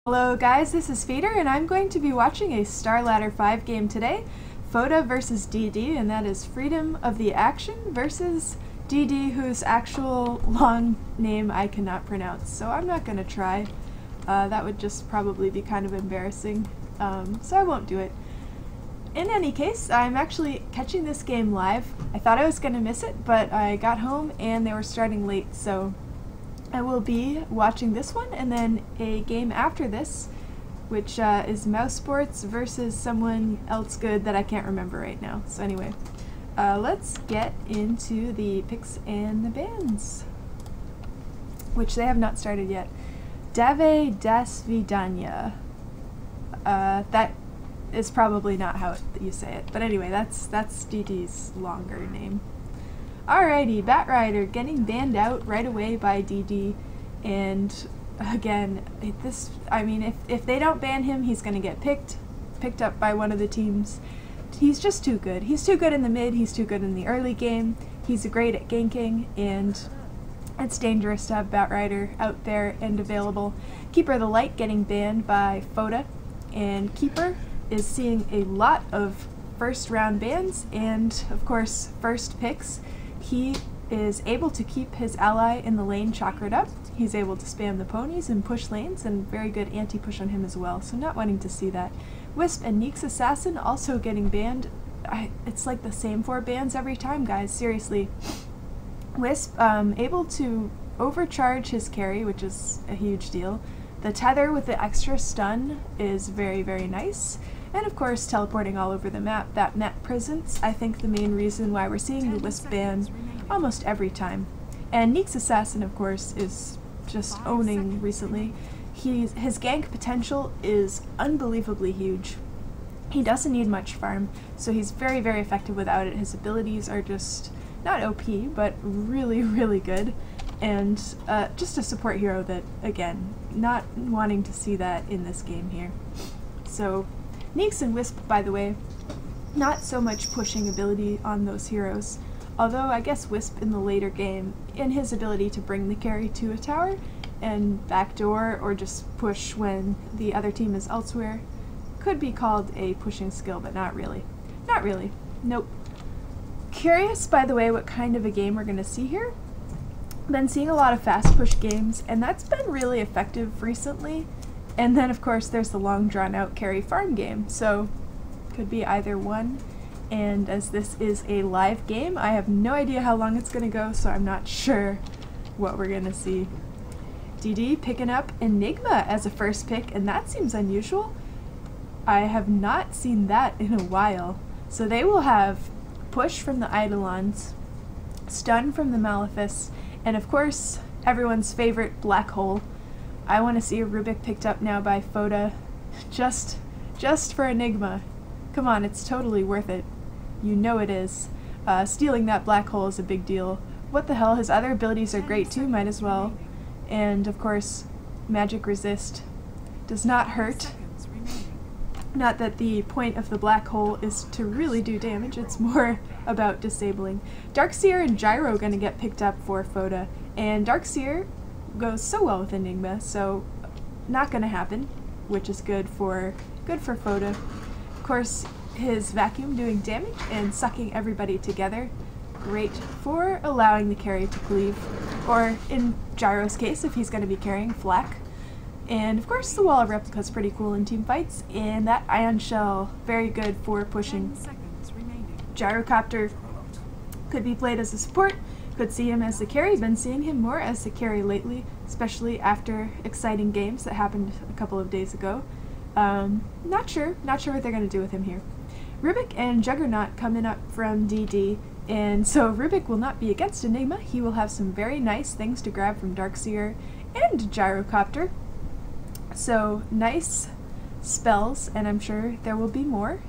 Hello guys, this is Feeder and I'm going to be watching a Star Ladder 5 game today, FOTA versus DD, and that is Freedom of the Action versus DD, whose actual long name I cannot pronounce, so I'm not going to try. That would just probably be kind of embarrassing, so I won't do it. In any case, I'm actually catching this game live. I thought I was going to miss it, but I got home and they were starting late, so I will be watching this one and then a game after this, which is Mouse Sports versus someone else good that I can't remember right now. So anyway, let's get into the picks and the bands, which they have not started yet. Davay, dasvydanya. That is probably not how you say it, but anyway, that's DD's longer name. Alrighty, Batrider getting banned out right away by DD, and again, if they don't ban him, he's gonna get picked up by one of the teams. He's just too good. He's too good in the mid, he's too good in the early game, he's great at ganking, and it's dangerous to have Batrider out there and available. Keeper of the Light getting banned by FOTA, and Keeper is seeing a lot of first round bans and, of course, first picks. He is able to keep his ally in the lane chakra'd up. He's able to spam the ponies and push lanes, and very good anti-push on him as well, so not wanting to see that. Wisp and Neek's Assassin also getting banned. It's like the same 4 bans every time, guys, seriously. Wisp able to overcharge his carry, which is a huge deal. The tether with the extra stun is very, very nice. And of course, teleporting all over the map. That map presence, I think, the main reason why we're seeing the Wisp ban almost every time. And Neek's Assassin, of course, is just owning recently. His gank potential is unbelievably huge. He doesn't need much farm, so he's very, very effective without it. His abilities are just not OP, but really, really good. And just a support hero that, again, not wanting to see that in this game here. So Neeks and Wisp, by the way, not so much pushing ability on those heroes, although I guess Wisp in the later game, in his ability to bring the carry to a tower and backdoor or just push when the other team is elsewhere, could be called a pushing skill, but not really. Not really. Nope. Curious, by the way, what kind of a game we're going to see here. Been seeing a lot of fast push games, and that's been really effective recently. And then, of course, there's the long drawn-out carry farm game, so could be either one. And as this is a live game, I have no idea how long it's going to go, so I'm not sure what we're going to see. DD picking up Enigma as a first pick, and that seems unusual. I have not seen that in a while. So they will have push from the Eidolons, stun from the Malefice, and of course, everyone's favorite Black Hole. I want to see a Rubik picked up now by FOTA, just for Enigma. Come on, it's totally worth it. You know it is. Stealing that Black Hole is a big deal. What the hell, his other abilities are great too, might as well. And of course, Magic Resist does not hurt. Not that the point of the Black Hole is to really do damage, it's more about disabling. Darkseer and Gyro gonna get picked up for FOTA, and Darkseer goes so well with Enigma, so not gonna happen, which is good for FOTA. Of course, his vacuum doing damage and sucking everybody together, great for allowing the carry to cleave, or in Gyro's case, if he's gonna be carrying flak. And of course, the Wall of Replica is pretty cool in team fights, and that Ion Shell, very good for pushing. Gyrocopter could be played as a support, could see him as the carry, been seeing him more as the carry lately, especially after exciting games that happened a couple of days ago. Not sure what they're going to do with him here. Rubik and Juggernaut coming up from DD, and so Rubik will not be against Enigma, he will have some very nice things to grab from Darkseer and Gyrocopter. So nice spells, and I'm sure there will be more.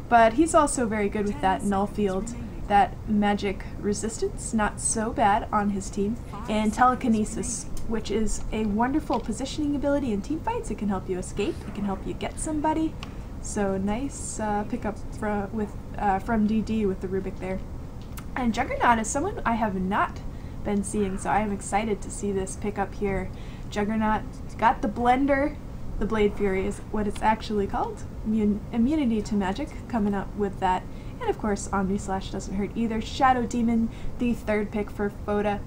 But he's also very good with that null field, that magic resistance, not so bad on his team, and telekinesis, which is a wonderful positioning ability in team fights. It can help you escape, it can help you get somebody. So nice pickup from DD with the Rubik there. And Juggernaut is someone I have not been seeing, so I am excited to see this pick up here. Juggernaut got the blender, the Blade Fury is what it's actually called. Immunity to magic, coming up with that. And of course, Omni Slash doesn't hurt either. Shadow Demon, the third pick for FOTA.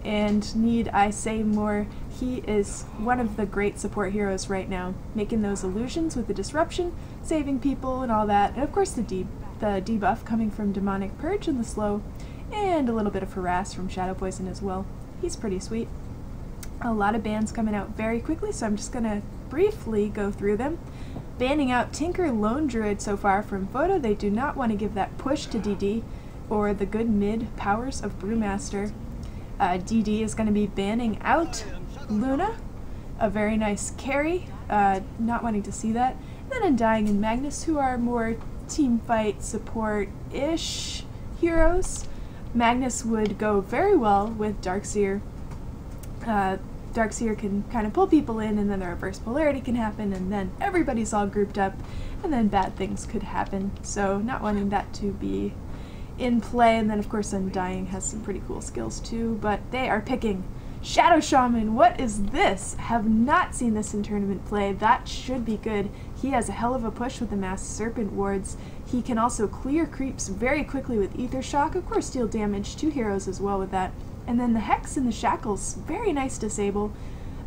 And need I say more, he is one of the great support heroes right now, making those illusions with the disruption, saving people and all that, and of course the debuff coming from Demonic Purge and the slow, and a little bit of harass from Shadow Poison as well. He's pretty sweet. A lot of bans coming out very quickly, so I'm just gonna briefly go through them. Banning out Tinker Lone Druid so far from FOTA. They do not want to give that push to DD or the good mid powers of Brewmaster. DD is going to be banning out Luna, a very nice carry, not wanting to see that. And then Undying and Magnus, who are more teamfight support-ish heroes. Magnus would go very well with Darkseer. Darkseer can kind of pull people in, and then the reverse polarity can happen, and then everybody's all grouped up, and then bad things could happen. So not wanting that to be in play. And then of course Undying has some pretty cool skills too, but they are picking Shadow Shaman. What is this? Have not seen this in tournament play. That should be good. He has a hell of a push with the Mass Serpent wards. He can also clear creeps very quickly with Ether Shock, of course deal damage to heroes as well with that. And then the Hex and the Shackles, very nice disable.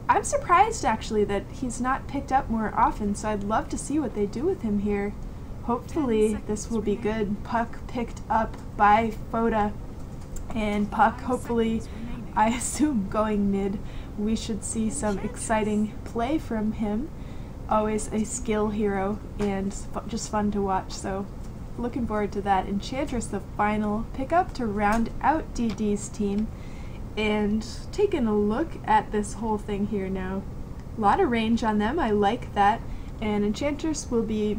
I'm surprised actually that he's not picked up more often, so I'd love to see what they do with him here. Hopefully this will be good. Puck picked up by FOTA, and Puck hopefully, I assume, going mid. We should see some exciting play from him. Always a skill hero and just fun to watch, so looking forward to that. Enchantress, the final pickup to round out DD's team. And taking a look at this whole thing here now. A lot of range on them, I like that. And Enchantress will be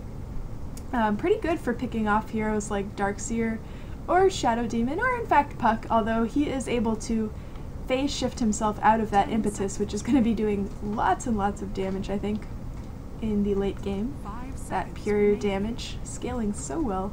pretty good for picking off heroes like Darkseer or Shadow Demon, or in fact Puck, although he is able to phase shift himself out of that impetus, which is going to be doing lots and lots of damage, I think, in the late game. That pure damage, scaling so well.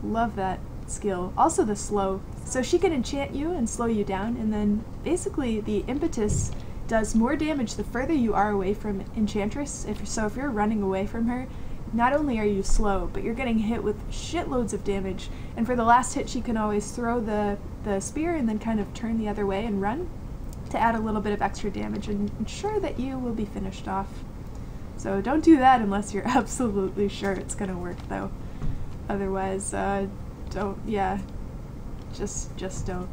Love that skill. Also the slow. So she can enchant you and slow you down, and then basically the impetus does more damage the further you are away from Enchantress. If you're running away from her, not only are you slow, but you're getting hit with shitloads of damage, and for the last hit she can always throw the spear and then kind of turn the other way and run to add a little bit of extra damage and ensure that you will be finished off. So don't do that unless you're absolutely sure it's gonna work though. Otherwise, don't, yeah, just don't.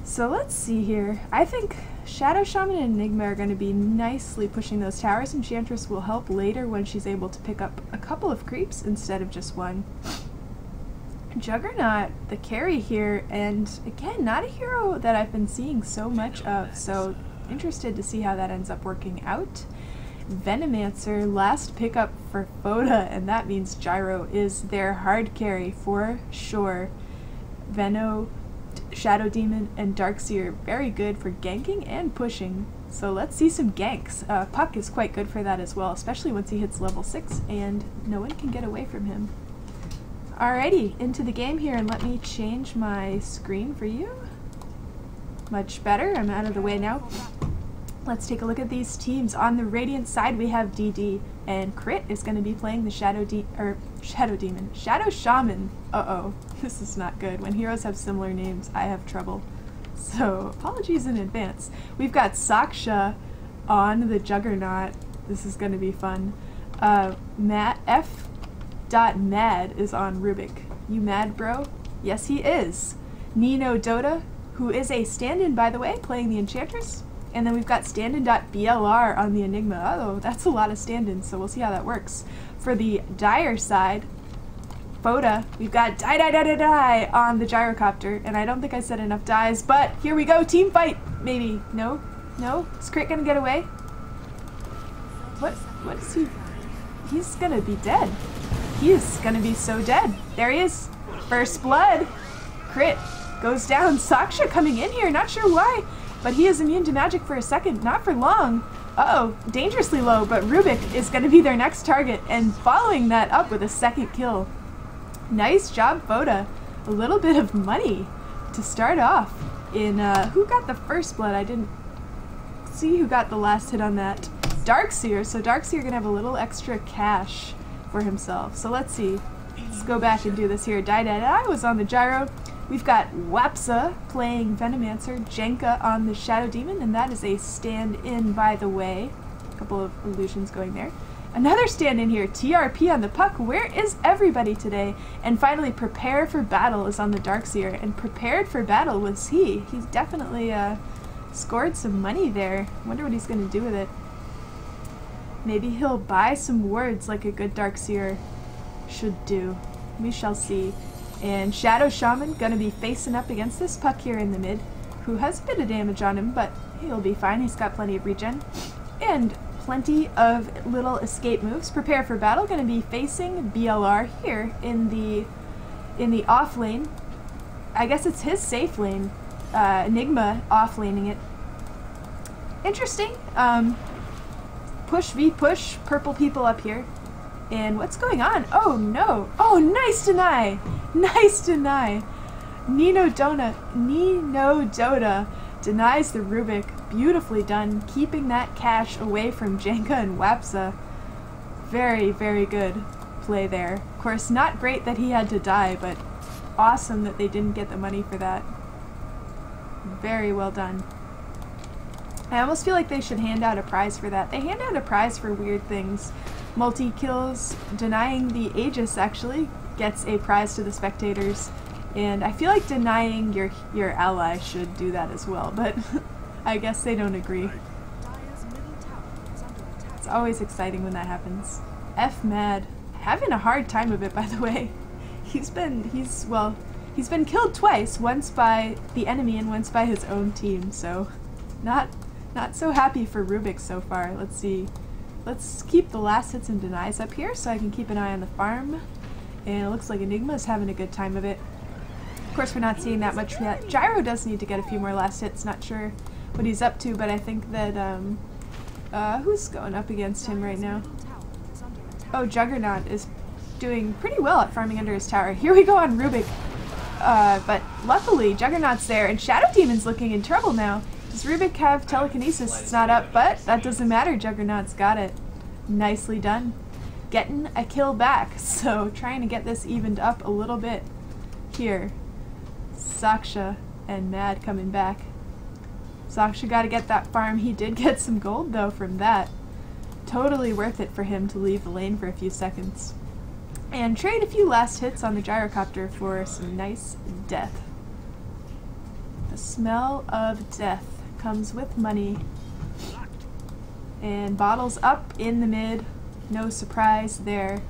So let's see here. I think Shadow Shaman and Enigma are going to be nicely pushing those towers. Enchantress will help later when she's able to pick up a couple of creeps instead of just one. Juggernaut, the carry here, and again, not a hero that I've been seeing so much of, so interested to see how that ends up working out. Venomancer, last pickup for FOTA, and that means Gyro is their hard carry for sure. Veno, Shadow Demon, and Darkseer very good for ganking and pushing. So let's see some ganks. Puck is quite good for that as well, especially once he hits level 6 and no one can get away from him. Alrighty, into the game here, and let me change my screen for you. Much better, I'm out of the way now. Let's take a look at these teams. On the Radiant side we have DD, and Crit is going to be playing the Shadow Shaman. Uh-oh, this is not good. When heroes have similar names, I have trouble. So, apologies in advance. We've got Saksha on the Juggernaut. This is going to be fun. F.Mad is on Rubik. You mad, bro? Yes, he is. dd.Dota, who is a stand-in, by the way, playing the Enchantress. And then we've got stand-in.blr on the Enigma. Oh, that's a lot of stand-ins, so we'll see how that works. For the Dire side, FOTA, we've got die on the Gyrocopter, and I don't think I said enough dies, but here we go, team fight! Maybe. No? No? Is Crit gonna get away? What is he? He's gonna be dead. He is gonna be so dead. There he is. First blood. Crit goes down. Saksha coming in here, not sure why. But he is immune to magic for a second, not for long. Uh-oh, dangerously low, but Rubik is going to be their next target, and following that up with a second kill. Nice job, FOTA. A little bit of money to start off in, who got the first blood? I didn't see who got the last hit on that. Darkseer, so Darkseer gonna have a little extra cash for himself. So let's see. Let's go back and do this here. Die was on the gyro. We've got Wapsa playing Venomancer, Jenka on the Shadow Demon, and that is a stand-in, by the way. A couple of illusions going there. Another stand-in here, TRP on the Puck. Where is everybody today? And finally, Prepare for Battle is on the Darkseer, and Prepared for Battle was he. He's definitely scored some money there. Wonder what he's going to do with it. Maybe he'll buy some wards like a good Darkseer should do. We shall see. And Shadow Shaman gonna be facing up against this Puck here in the mid, who has a bit of damage on him, but he'll be fine. He's got plenty of regen. And plenty of little escape moves. Prepare for Battle gonna be facing BLR here in the off lane. I guess it's his safe lane. Enigma off laning it. Interesting. Push v push, purple people up here. And what's going on? Oh no! Oh, nice deny! Nice deny! Dota denies the Rubik. Beautifully done, keeping that cash away from Jenka and Wapsa. Very, very good play there. Of course, not great that he had to die, but awesome that they didn't get the money for that. Very well done. I almost feel like they should hand out a prize for that. They hand out a prize for weird things. Multi-kills, denying the Aegis actually gets a prize to the spectators, and I feel like denying your ally should do that as well, but I guess they don't agree. It's always exciting when that happens. F Mad, having a hard time of it, by the way. He's been killed twice, once by the enemy and once by his own team, so not so happy for Rubik so far. Let's see. Let's keep the last hits and denies up here so I can keep an eye on the farm. And it looks like Enigma is having a good time of it. Of course, we're not seeing that much yet. Gyro does need to get a few more last hits. Not sure what he's up to, but I think that, who's going up against him right now? Oh, Juggernaut is doing pretty well at farming under his tower. Here we go on Rubik. But luckily, Juggernaut's there, and Shadow Demon's looking in trouble now. Does Rubik have telekinesis? It's not up, but that doesn't matter. Juggernaut's got it. Nicely done. Getting a kill back, so trying to get this evened up a little bit here. Saksha and Mad coming back. Saksha got to get that farm. He did get some gold, though, from that. Totally worth it for him to leave the lane for a few seconds. And trade a few last hits on the gyrocopter for some nice death. The smell of death comes with money. And bottles up in the mid. No surprise there.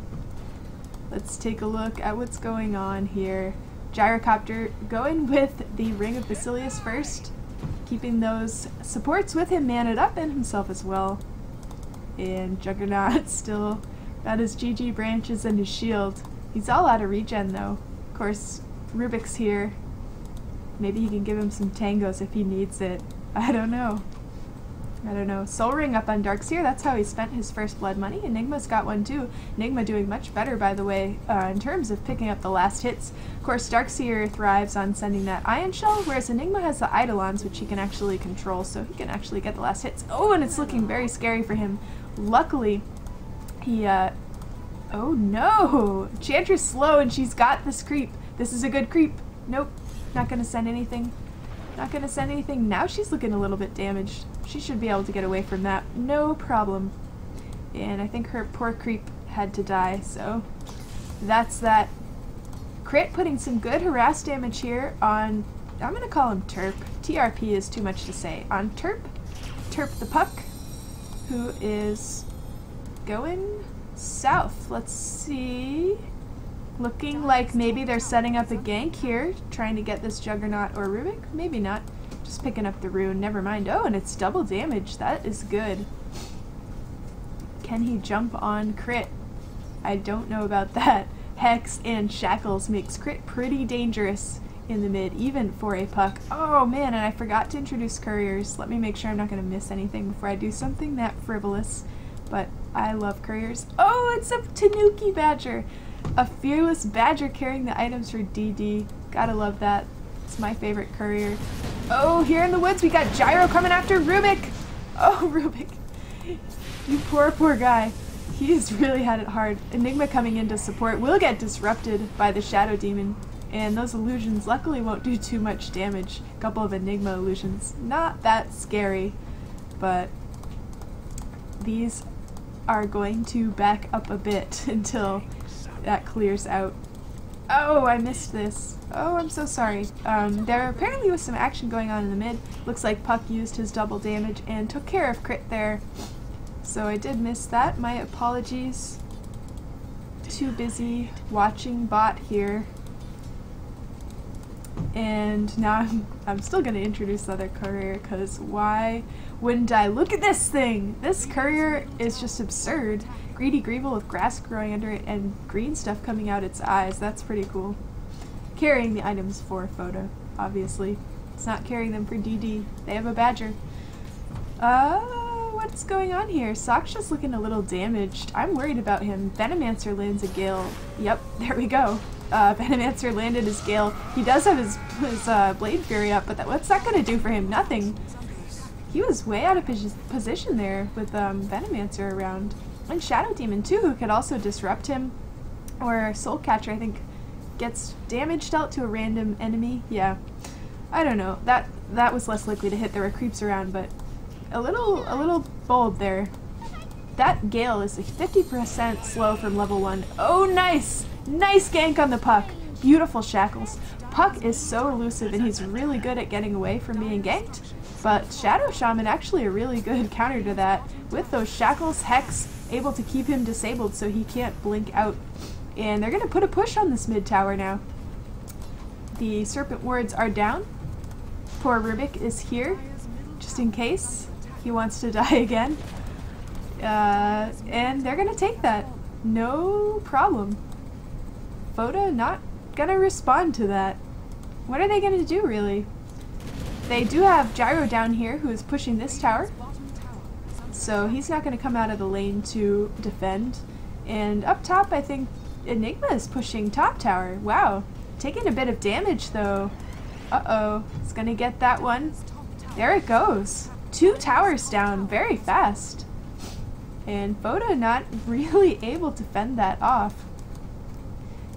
Let's take a look at what's going on here. Gyrocopter going with the Ring of Basilius first, keeping those supports with him maned up and himself as well. And Juggernaut still got his GG branches and his shield. He's all out of regen though. Of course, Rubik's here. Maybe he can give him some tangos if he needs it. I don't know. Soul Ring up on Darkseer, that's how he spent his first blood money. Enigma's got one too. Enigma doing much better, by the way, in terms of picking up the last hits. Of course, Darkseer thrives on sending that Ion Shell, whereas Enigma has the Eidolons, which he can actually control, so he can actually get the last hits. Oh, and it's looking very scary for him. Luckily, he, oh no! Chantra's slow and she's got this creep. This is a good creep. Nope, not gonna send anything. Not gonna send anything. Now she's looking a little bit damaged. She should be able to get away from that. No problem. And I think her poor creep had to die, so that's that. Crit putting some good harass damage here on, I'm gonna call him Terp. TRP is too much to say. On Terp. Terp the Puck, who is going south. Let's see. Looking like maybe they're setting up a gank here, trying to get this Juggernaut or Rubik. Maybe not. Just picking up the rune. Never mind. Oh, and it's double damage. That is good. Can he jump on crit? I don't know about that. Hex and Shackles makes crit pretty dangerous in the mid, even for a Puck. Oh man, and I forgot to introduce couriers. Let me make sure I'm not going to miss anything before I do something that frivolous. But I love couriers. Oh, it's a Tanuki Badger. A fearless badger carrying the items for DD. Gotta love that. It's my favorite courier. Oh, here in the woods we got Gyro coming after Rubik. Oh, Rubik. You poor guy. He's really had it hard. Enigma coming in to support will get disrupted by the Shadow Demon. And those illusions luckily won't do too much damage. A couple of Enigma illusions. Not that scary, but these are going to back up a bit until that clears out. Oh, I missed this. Oh, I'm so sorry. There apparently was some action going on in the mid. Looks like Puck used his double damage and took care of Crit there. So I did miss that. My apologies. Too busy watching bot here. And now I'm still going to introduce the other courier, because why wouldn't I? Look at this thing! This courier is just absurd. Greedy Greeble with grass growing under it and green stuff coming out its eyes. That's pretty cool. Carrying the items for FOTA, obviously. It's not carrying them for DD. They have a badger. What's going on here? Saksha's looking a little damaged. I'm worried about him. Venomancer lands a Gale. Yep, there we go. Venomancer landed his Gale. He does have his Blade Fury up, but what's that going to do for him? Nothing. He was way out of position there with Venomancer around. And Shadow Demon too, who could also disrupt him. Or Soul Catcher, I think, gets damage dealt to a random enemy. Yeah. I don't know. That was less likely to hit. There were creeps around, but a little bold there. That Gale is 50% slow from level 1. Oh, nice! Nice gank on the Puck. Beautiful shackles. Puck is so elusive and he's really good at getting away from being ganked. But Shadow Shaman actually a really good counter to that. With those shackles, Hex able to keep him disabled so he can't blink out. And they're gonna put a push on this mid tower now. The Serpent Wards are down. Poor Rubik is here, just in case he wants to die again. And they're gonna take that. No problem. FOTA not gonna respond to that. What are they gonna do, really? They do have Gyro down here who is pushing this tower. So he's not gonna come out of the lane to defend. And up top, I think Enigma is pushing top tower. Wow. Taking a bit of damage, though. Uh-oh. It's gonna get that one. There it goes. 2 towers down very fast. And FOTA not really able to fend that off.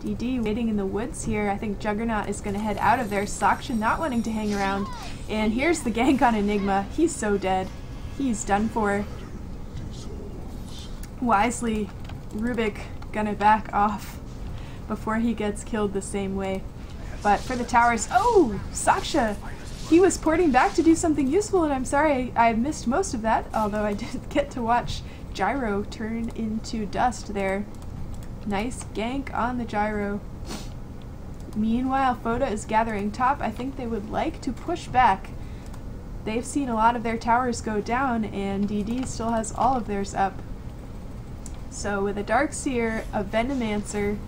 DD waiting in the woods here. I think Juggernaut is going to head out of there. Saksha not wanting to hang around. And here's the gank on Enigma. He's so dead. He's done for. Wisely, Rubik gonna back off before he gets killed the same way. But for the towers, oh! Saksha! He was porting back to do something useful, and I'm sorry I missed most of that, although I did get to watch Gyro turn into dust there. Nice gank on the Gyro. Meanwhile, FOTA is gathering top. I think they would like to push back. They've seen a lot of their towers go down, and DD still has all of theirs up. So with a Darkseer, a Venomancer,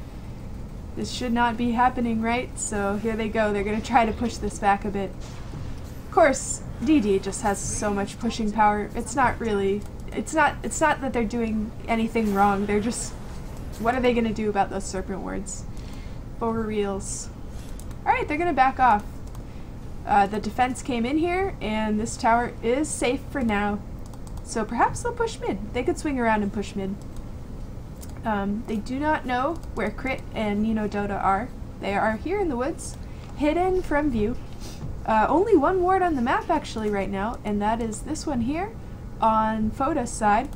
this should not be happening, right? So here they go. They're going to try to push this back a bit. Of course, DD just has so much pushing power. It's not really... It's not that they're doing anything wrong. They're just... What are they going to do about those Serpent Wards? For reals. Alright, they're going to back off. The defense came in here, and this tower is safe for now. So perhaps they'll push mid. They could swing around and push mid. They do not know where Crit and dd.Dota are. They are here in the woods, hidden from view. Only one ward on the map actually right now, and that is this one here on FOTA's side.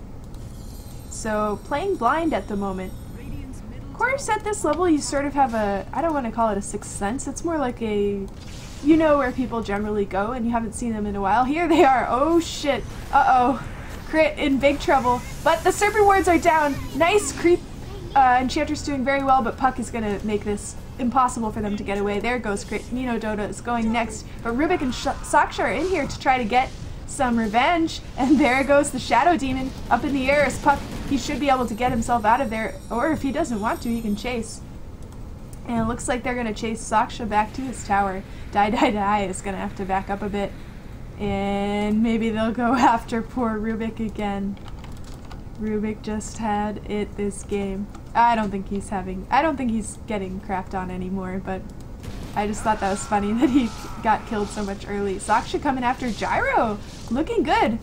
So playing blind at the moment. Of course, at this level you sort of have a, I don't want to call it a sixth sense, it's more like a, you know where people generally go and you haven't seen them in a while. Here they are. Oh shit. Uh-oh. Crit in big trouble. But the Serpent Wards are down. Nice creep. Enchantress doing very well, but Puck is going to make this impossible for them to get away. There goes Crit. dd.Dota is going next. But Rubik and Saksha are in here to try to get some revenge. And there goes the Shadow Demon up in the air as Puck. He should be able to get himself out of there. Or if he doesn't want to, he can chase. And it looks like they're going to chase Saksha back to his tower. Die is going to have to back up a bit. And maybe they'll go after poor Rubik again. Rubik just had it this game. I don't think he's getting crapped on anymore, but I just thought that was funny that he got killed so much early. Saksha coming after Gyro! Looking good!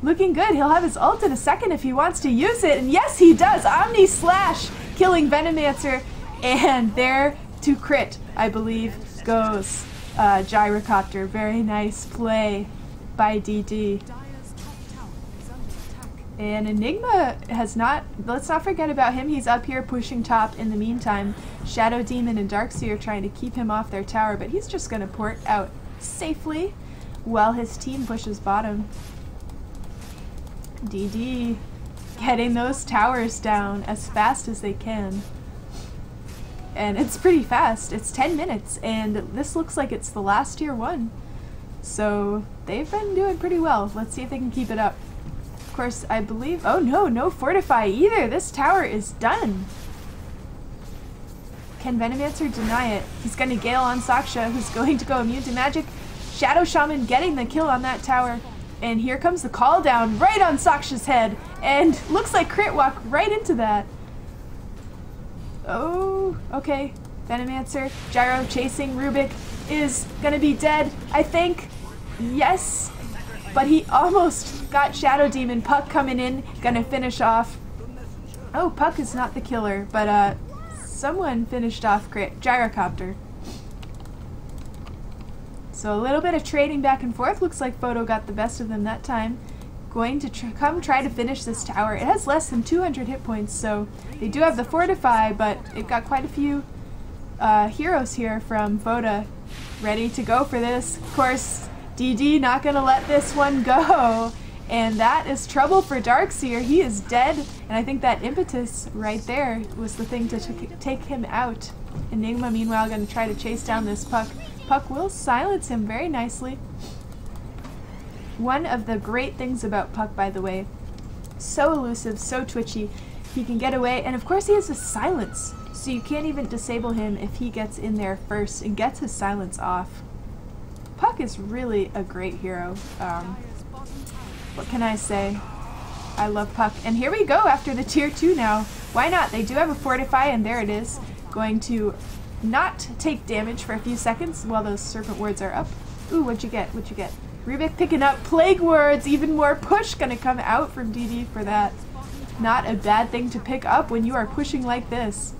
Looking good. He'll have his ult in a second if he wants to use it. And yes, he does. Omni Slash killing Venomancer. And there to crit, I believe, goes Gyrocopter. Very nice play by DD. And Enigma has not, let's not forget about him. He's up here pushing top in the meantime. Shadow Demon and Darkseer trying to keep him off their tower, but he's just going to port out safely while his team pushes bottom. DD getting those towers down as fast as they can. And it's pretty fast. It's 10 minutes, and this looks like it's the last tier 1. So they've been doing pretty well. Let's see if they can keep it up. Of course, I believe... Oh no, no Fortify either! This tower is done! Can Venomancer deny it? He's going to Gale on Saksha, who's going to go immune to magic. Shadow Shaman getting the kill on that tower. And here comes the call down right on Saksha's head. And looks like crit walk right into that. Oh, okay. Venomancer, Gyro chasing. Rubik is going to be dead, I think. Yes. But he almost got Shadow Demon. Puck coming in, gonna finish off. Oh, Puck is not the killer, but someone finished off crit. Gyrocopter. So a little bit of trading back and forth. Looks like FOTA got the best of them that time. Going to come try to finish this tower. It has less than 200 hit points, so they do have the Fortify, but it got quite a few heroes here from FOTA ready to go for this. Of course, DD not gonna let this one go, and that is trouble for Darkseer. He is dead, and I think that impetus right there was the thing to take him out. Enigma, meanwhile, gonna try to chase down this Puck. Puck will silence him very nicely. One of the great things about Puck, by the way, so elusive, so twitchy, he can get away, and of course he has a silence, so you can't even disable him if he gets in there first and gets his silence off. Puck is really a great hero. What can I say? I love Puck. And here we go after the tier 2 now. Why not? They do have a Fortify, and there it is. Going to not take damage for a few seconds while those Serpent Wards are up. Ooh, what'd you get? What'd you get? Rubik picking up Plague Wards. Even more push gonna come out from DD for that. Not a bad thing to pick up when you are pushing like this.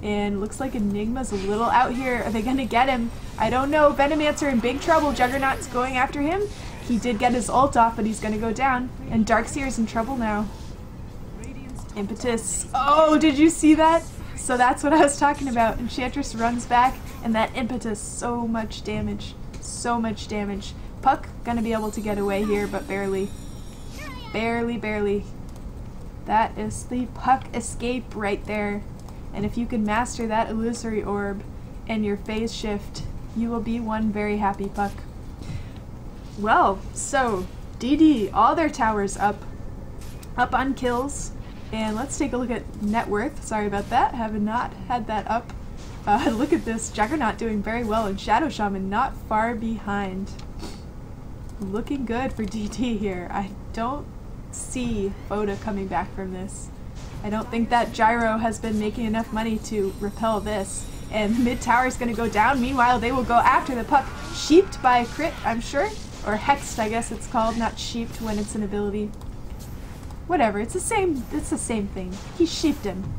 And looks like Enigma's a little out here. Are they gonna get him? I don't know. Venomancer in big trouble. Juggernaut's going after him. He did get his ult off, but he's gonna go down. And Darkseer's in trouble now. Impetus. Oh, did you see that? So that's what I was talking about. Enchantress runs back, and that impetus, so much damage. So much damage. Puck gonna be able to get away here, but barely. Barely, barely. That is the Puck escape right there. And if you can master that illusory orb and your phase shift, you will be one very happy Puck. Well, so DD, all their towers up on kills. And let's take a look at net worth. Sorry about that, have not had that up. Look at this, Juggernaut doing very well, and Shadow Shaman not far behind. Looking good for DD here. I don't see FOTA coming back from this. I don't think that Gyro has been making enough money to repel this. And the mid tower is going to go down. Meanwhile, they will go after the Puck. Sheeped by a crit, I'm sure. Or hexed, I guess it's called. Not sheeped when it's an ability. Whatever, it's the same thing. He sheeped him.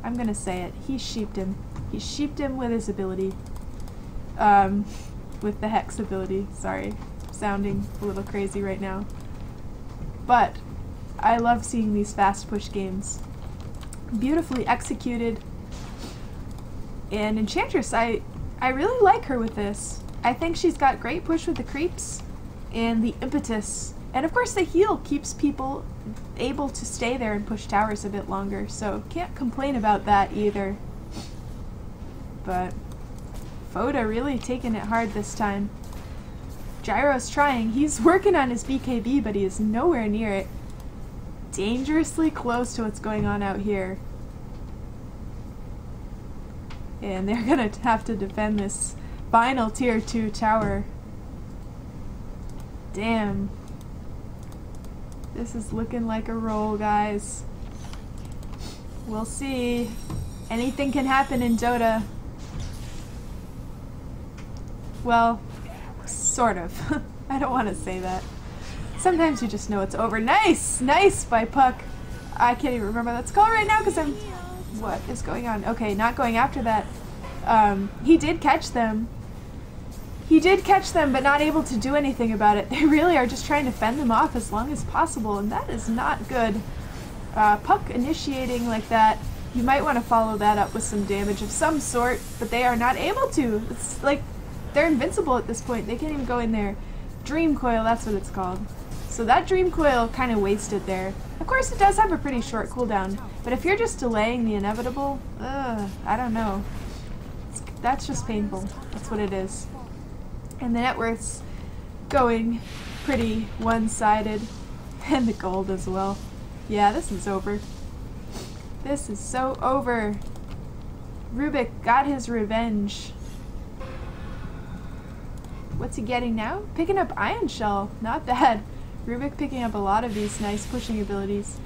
I'm going to say it. He sheeped him. He sheeped him with his ability. With the hex ability. Sorry. Sounding a little crazy right now. But I love seeing these fast push games. Beautifully executed. And Enchantress, I really like her with this. I think she's got great push with the creeps and the impetus. And of course the heal keeps people able to stay there and push towers a bit longer, so can't complain about that either. But FOTA really taking it hard this time. Gyro's trying. He's working on his BKB, but he is nowhere near it. Dangerously close to what's going on out here. And they're gonna have to defend this final tier 2 tower. Damn. This is looking like a roll, guys. We'll see. Anything can happen in Dota. Well, sort of. I don't want to say that. Sometimes you just know it's over. Nice! Nice by Puck. I can't even remember what that's called right now because I'm... What is going on? Okay, not going after that. He did catch them. He did catch them, but not able to do anything about it. They really are just trying to fend them off as long as possible, and that is not good. Puck initiating like that, you might want to follow that up with some damage of some sort, but they are not able to. It's like they're invincible at this point. They can't even go in there. Dream Coil, that's what it's called. So that Dream Coil kind of wasted there. Of course, it does have a pretty short cooldown, but if you're just delaying the inevitable, I don't know. That's just painful. That's what it is. And the net worth's going pretty one-sided. And the gold as well. Yeah, this is over. This is so over. Rubik got his revenge. What's he getting now? Picking up Ion Shell. Not bad. Rubik picking up a lot of these nice pushing abilities.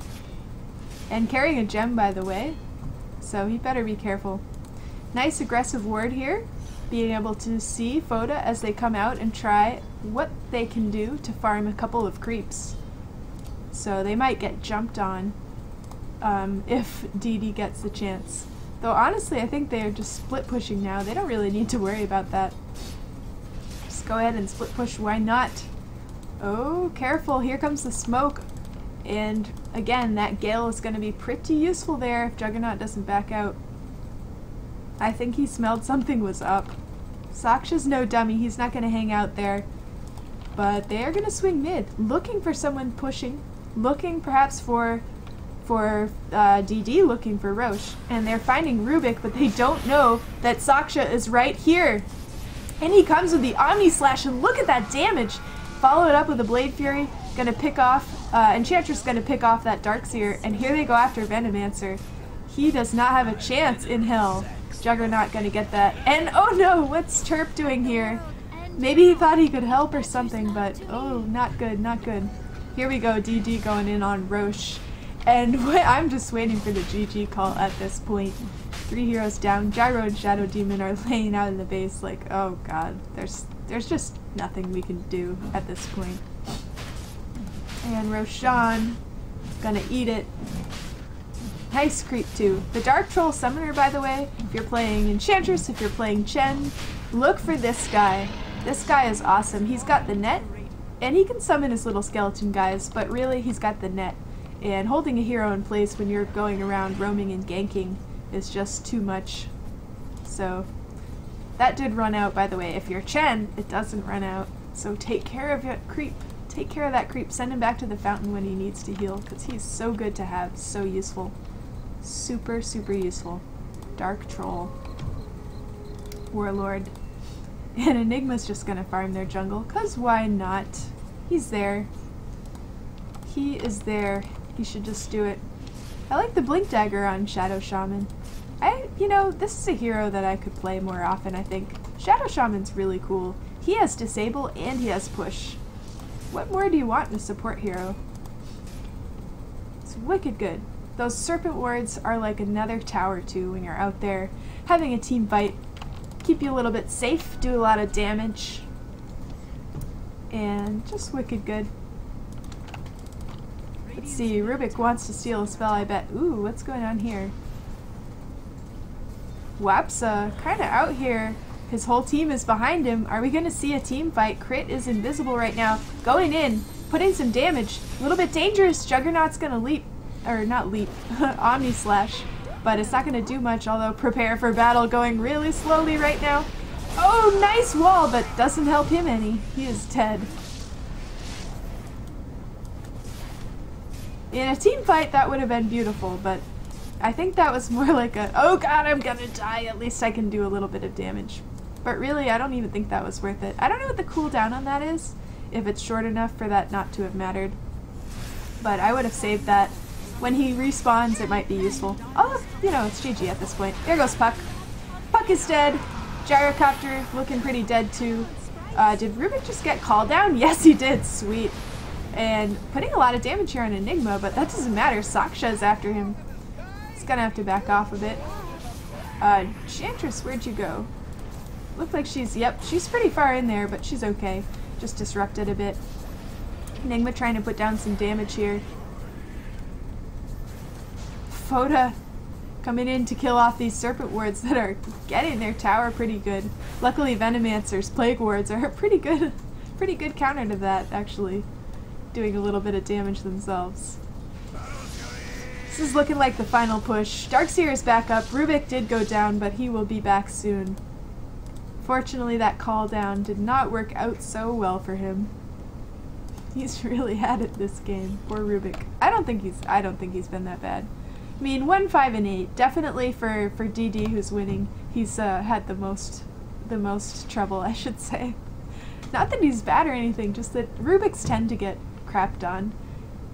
And carrying a gem, by the way. So he better be careful. Nice aggressive ward here. Being able to see FOTA as they come out and try what they can do to farm a couple of creeps. So they might get jumped on if DD gets the chance. Though honestly, I think they are just split pushing now. They don't really need to worry about that. Just go ahead and split push. Why not? Oh, careful. Here comes the smoke. And again, that Gale is going to be pretty useful there if Juggernaut doesn't back out. I think he smelled something was up. Saksha's no dummy. He's not going to hang out there. But they are going to swing mid, looking for someone pushing, looking perhaps for DD, looking for Roche. And they're finding Rubik, but they don't know that Saksha is right here. And he comes with the Omni Slash, and look at that damage! Follow it up with a Blade Fury, gonna pick off, Enchantress gonna pick off that Darkseer, and here they go after Venomancer. He does not have a chance in hell. Juggernaut gonna get that. And oh no, what's Chirp doing here? Maybe he thought he could help or something, but oh, not good, not good. Here we go, DD going in on Roche. And I'm just waiting for the GG call at this point. 3 heroes down. Gyro and Shadow Demon are laying out in the base like, oh god, there's just nothing we can do at this point. And Roshan gonna eat it. Nice creep too. The Dark Troll Summoner, by the way, if you're playing Enchantress, if you're playing Chen, look for this guy. This guy is awesome. He's got the net, and he can summon his little skeleton guys, but really he's got the net. And holding a hero in place when you're going around roaming and ganking is just too much. So that did run out, by the way. If you're Chen, it doesn't run out. So take care of that creep. Take care of that creep. Send him back to the fountain when he needs to heal, because he's so good to have, so useful. Super, super useful. Dark Troll. Warlord. And Enigma's just gonna farm their jungle, because why not? He's there. He is there. He should just do it. I like the Blink Dagger on Shadow Shaman. You know, this is a hero that I could play more often, I think. Shadow Shaman's really cool. He has Disable and he has Push. What more do you want in a support hero? It's wicked good. Those Serpent Wards are like another tower too when you're out there having a team fight. Keep you a little bit safe, do a lot of damage. And just wicked good. Let's see, Rubik wants to steal a spell, I bet. Ooh, what's going on here? Wapsa, kinda out here. His whole team is behind him. Are we gonna see a team fight? Crit is invisible right now. Going in, putting some damage. A little bit dangerous. Juggernaut's gonna leap. Or not leap. Omni Slash. But it's not gonna do much, although prepare for battle going really slowly right now. Oh, nice wall, but doesn't help him any. He is dead. In a team fight, that would have been beautiful, but I think that was more like a, oh god, I'm gonna die, at least I can do a little bit of damage. But really, I don't even think that was worth it. I don't know what the cooldown on that is, if it's short enough for that not to have mattered. But I would have saved that. When he respawns, it might be useful. Oh, you know, it's GG at this point. There goes Puck. Puck is dead. Gyrocopter looking pretty dead too. Did Rubik just get called down? Yes, he did. Sweet. And putting a lot of damage here on Enigma, but that doesn't matter. Saksha's after him. He's gonna have to back off a bit. Enchantress, where'd you go? Looked like she's, yep, she's pretty far in there, but she's okay. Just disrupted a bit. Enigma trying to put down some damage here. FOTA coming in to kill off these serpent wards that are getting their tower pretty good. Luckily Venomancer's plague wards are a pretty good counter to that, actually. Doing a little bit of damage themselves. This is looking like the final push. Darkseer is back up. Rubik did go down, but he will be back soon. Fortunately, that call down did not work out so well for him. He's really had it this game. Poor Rubik. I don't think he's been that bad. I mean, 1, 5, and 8. Definitely for DD, who's winning, he's had the most trouble, I should say. Not that he's bad or anything, just that Rubiks tend to get crapped on.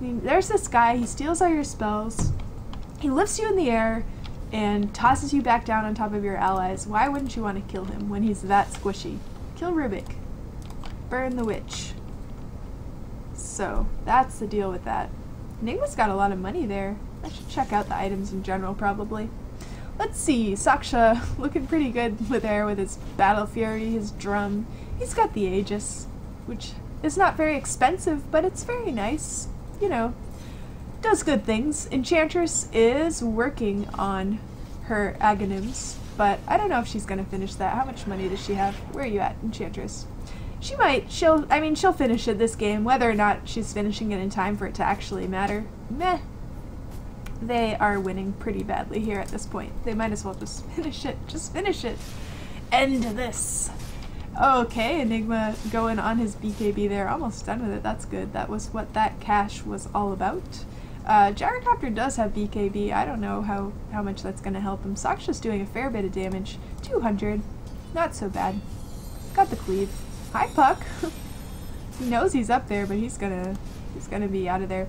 I mean, there's this guy, he steals all your spells, he lifts you in the air, and tosses you back down on top of your allies. Why wouldn't you want to kill him when he's that squishy? Kill Rubik. Burn the witch. So, that's the deal with that. Enigma's got a lot of money there. I should check out the items in general, probably. Let's see, Saksha looking pretty good with his Battle Fury, his drum. He's got the Aegis, which is not very expensive, but it's very nice. You know, does good things. Enchantress is working on her Aghanims, but I don't know if she's gonna finish that. How much money does she have? Where are you at, Enchantress? She might. She'll finish it this game. Whether or not she's finishing it in time for it to actually matter, meh. They are winning pretty badly here at this point. They might as well just finish it. Just finish it. End this. Okay, Enigma going on his BKB there. Almost done with it. That's good. That was what that cache was all about. Gyrocopter does have BKB. I don't know how much that's going to help him. Saksha's doing a fair bit of damage. 200. Not so bad. Got the cleave. Hi, Puck. He knows he's up there, but he's gonna be out of there.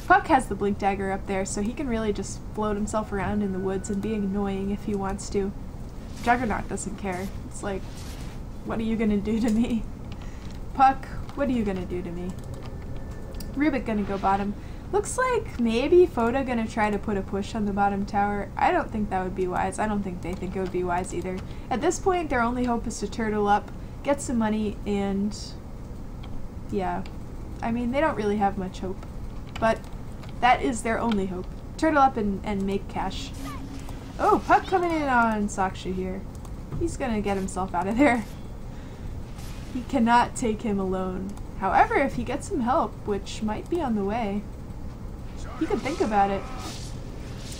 Puck has the blink dagger up there, so he can really just float himself around in the woods and be annoying if he wants to. Juggernaut doesn't care. It's like, what are you gonna do to me? Puck, what are you gonna do to me? Rubik gonna go bottom. Looks like maybe FOTA gonna try to put a push on the bottom tower. I don't think that would be wise. I don't think they think it would be wise either. At this point, their only hope is to turtle up, get some money, and yeah. I mean, they don't really have much hope. But that is their only hope. Turtle up and make cash. Oh, Puck coming in on Saksha here. He's gonna get himself out of there. He cannot take him alone. However, if he gets some help, which might be on the way, he could think about it.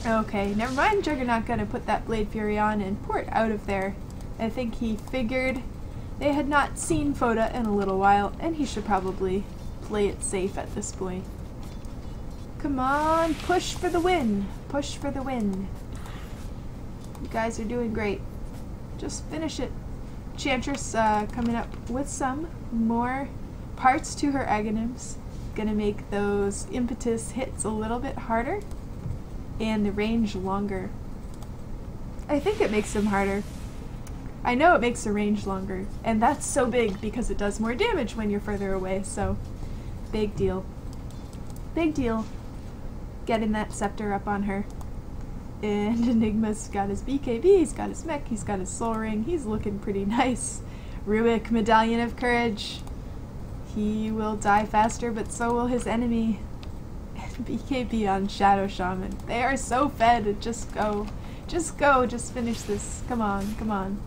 Okay, never mind. Juggernaut gonna put that Blade Fury on and port out of there. I think he figured they had not seen FOTA in a little while, and he should probably play it safe at this point. Come on, push for the win. Push for the win. You guys are doing great. Just finish it. Enchantress coming up with some more parts to her Aghanims. Gonna make those impetus hits a little bit harder and the range longer. I think it makes them harder. I know it makes the range longer, and that's so big because it does more damage when you're further away, so big deal. Big deal. Getting that scepter up on her. And Enigma's got his BKB, he's got his mech, he's got his soul ring, he's looking pretty nice. Rubik, Medallion of Courage. He will die faster, but so will his enemy. And BKB on Shadow Shaman. They are so fed, just go. Just go, just finish this. Come on, come on.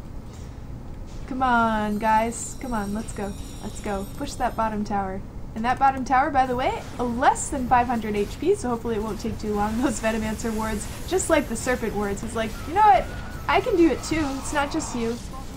Come on, guys. Come on, let's go. Let's go. Push that bottom tower. And that bottom tower, by the way, less than 500 HP, so hopefully it won't take too long. Those Venomancer wards, just like the Serpent wards, he's like, you know what? I can do it too. It's not just you.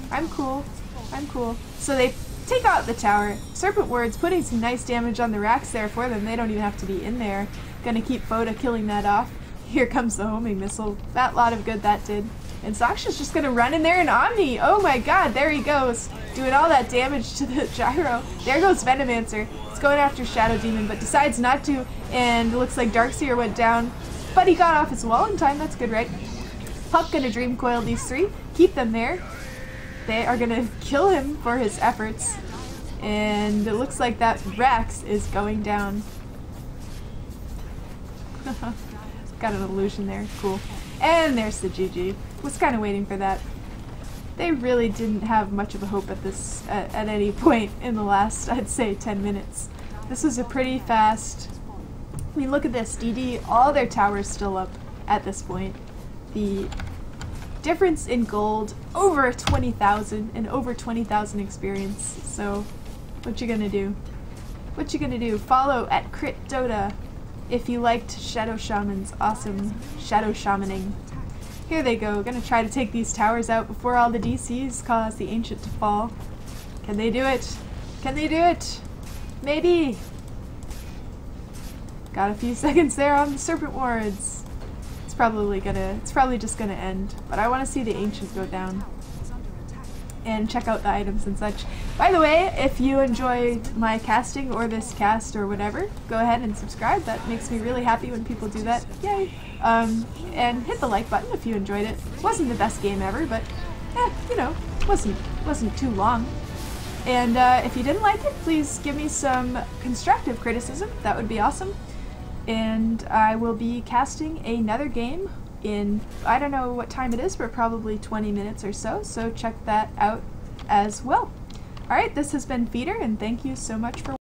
I'm cool. I'm cool. So they take out the tower. Serpent wards putting some nice damage on the racks there for them. They don't even have to be in there. Gonna keep FOTA killing that off. Here comes the homing missile. That lot of good that did. And Saksha's just gonna run in there and Omni. Oh my god, there he goes. Doing all that damage to the gyro. There goes Venomancer. It's going after Shadow Demon, but decides not to. And it looks like Darkseer went down. But he got off his wall in time. That's good, right? Puck gonna Dream Coil these three. Keep them there. They are gonna kill him for his efforts. And it looks like that Rax is going down. Got an illusion there. Cool. And there's the GG. Was kind of waiting for that. They really didn't have much of a hope at this at any point in the last, I'd say, 10 minutes. This was a pretty fast... I mean, look at this. DD, all their towers still up at this point. The difference in gold, over 20,000 and over 20,000 experience. So, what you gonna do? What you gonna do? Follow at @CritDota if you liked Shadow Shaman's awesome Shadow Shamaning. Here they go. Gonna try to take these towers out before all the DCs cause the Ancient to fall. Can they do it? Can they do it? Maybe. Got a few seconds there on the Serpent Wards. It's probably just gonna end. But I want to see the Ancient go down. And check out the items and such. By the way, if you enjoyed my casting or this cast or whatever, go ahead and subscribe. That makes me really happy when people do that. Yay! And hit the like button if you enjoyed it. It wasn't the best game ever, but you know, wasn't too long. And if you didn't like it, please give me some constructive criticism. That would be awesome. And I will be casting another game in, I don't know what time it is, but probably 20 minutes or so, so check that out as well. Alright, this has been Feeder, and thank you so much for watching.